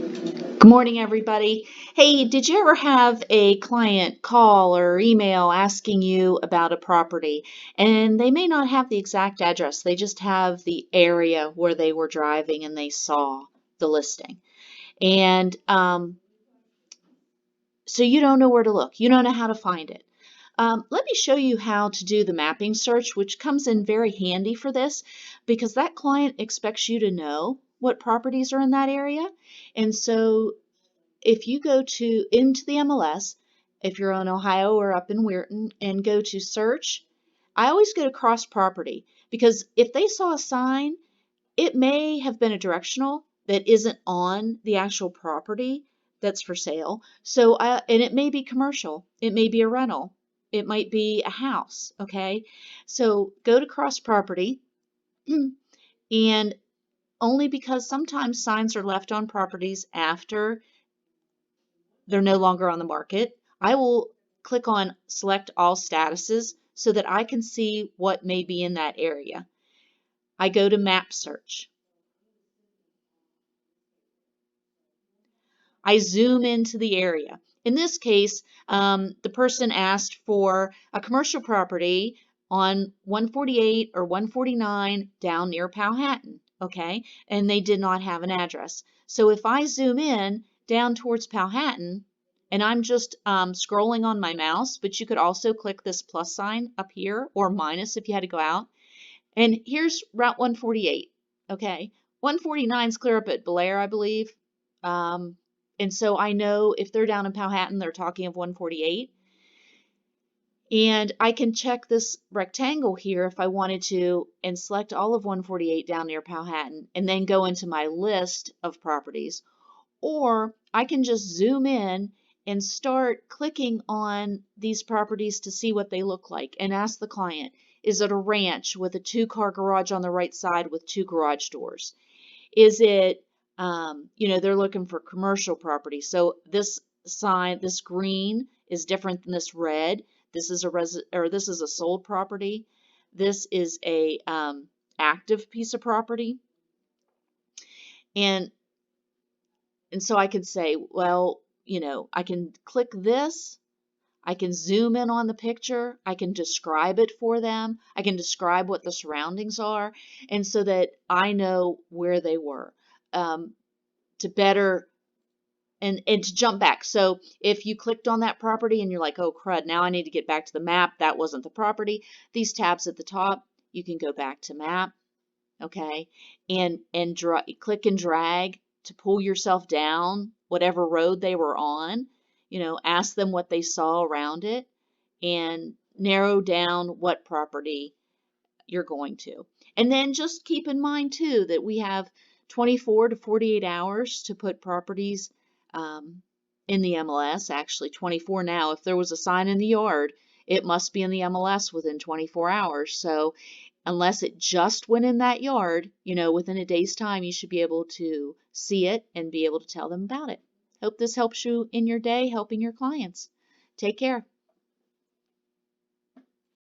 Good morning, everybody. Hey, did you ever have a client call or email asking you about a property and they may not have the exact address, they just have the area where they were driving and they saw the listing. And so you don't know where to look, you don't know how to find it. Let me show you how to do the mapping search, which comes in very handy for this because that client expects you to know what properties are in that area. And so if you go into the MLS, if you're in Ohio or up in Weirton, and go to search, I always go to cross property because if they saw a sign, it may have been a directional that isn't on the actual property that's for sale. So, and it may be commercial, it may be a rental, it might be a house. Okay, so go to cross property, and only because sometimes signs are left on properties after they're no longer on the market, I will click on select all statuses so that I can see what may be in that area. I go to map search. I zoom into the area. In this case, the person asked for a commercial property on 148 or 149 down near Powhatan, okay? And they did not have an address. So if I zoom in down towards Powhatan, and I'm just scrolling on my mouse, but you could also click this plus sign up here or minus if you had to go out. And here's Route 148, okay? 149 is clear up at Blair, I believe. Um, and so I know if they're down in Powhatan, they're talking of 148. And I can check this rectangle here if I wanted to and select all of 148 down near Powhatan and then go into my list of properties. Or I can just zoom in and start clicking on these properties to see what they look like and ask the client, is it a ranch with a 2-car garage on the right side with 2 garage doors? Is it, they're looking for commercial property. So this sign, this green is different than this red. This is this is a sold property. This is a active piece of property. And so I could say, well, I can click this, I can zoom in on the picture, I can describe it for them, I can describe what the surroundings are, and so that I know where they were, to better and to jump back. So if you clicked on that property and you're like, oh crud, now I need to get back to the map, that wasn't the property, these tabs at the top, you can go back to map, okay, and click and drag to pull yourself down whatever road they were on, ask them what they saw around it and narrow down what property you're going to. And then just keep in mind too that we have 24 to 48 hours to put properties in the MLS, actually 24 now. If there was a sign in the yard, it must be in the MLS within 24 hours. So unless it just went in that yard, within a day's time, you should be able to see it and be able to tell them about it. Hope this helps you in your day, helping your clients. Take care.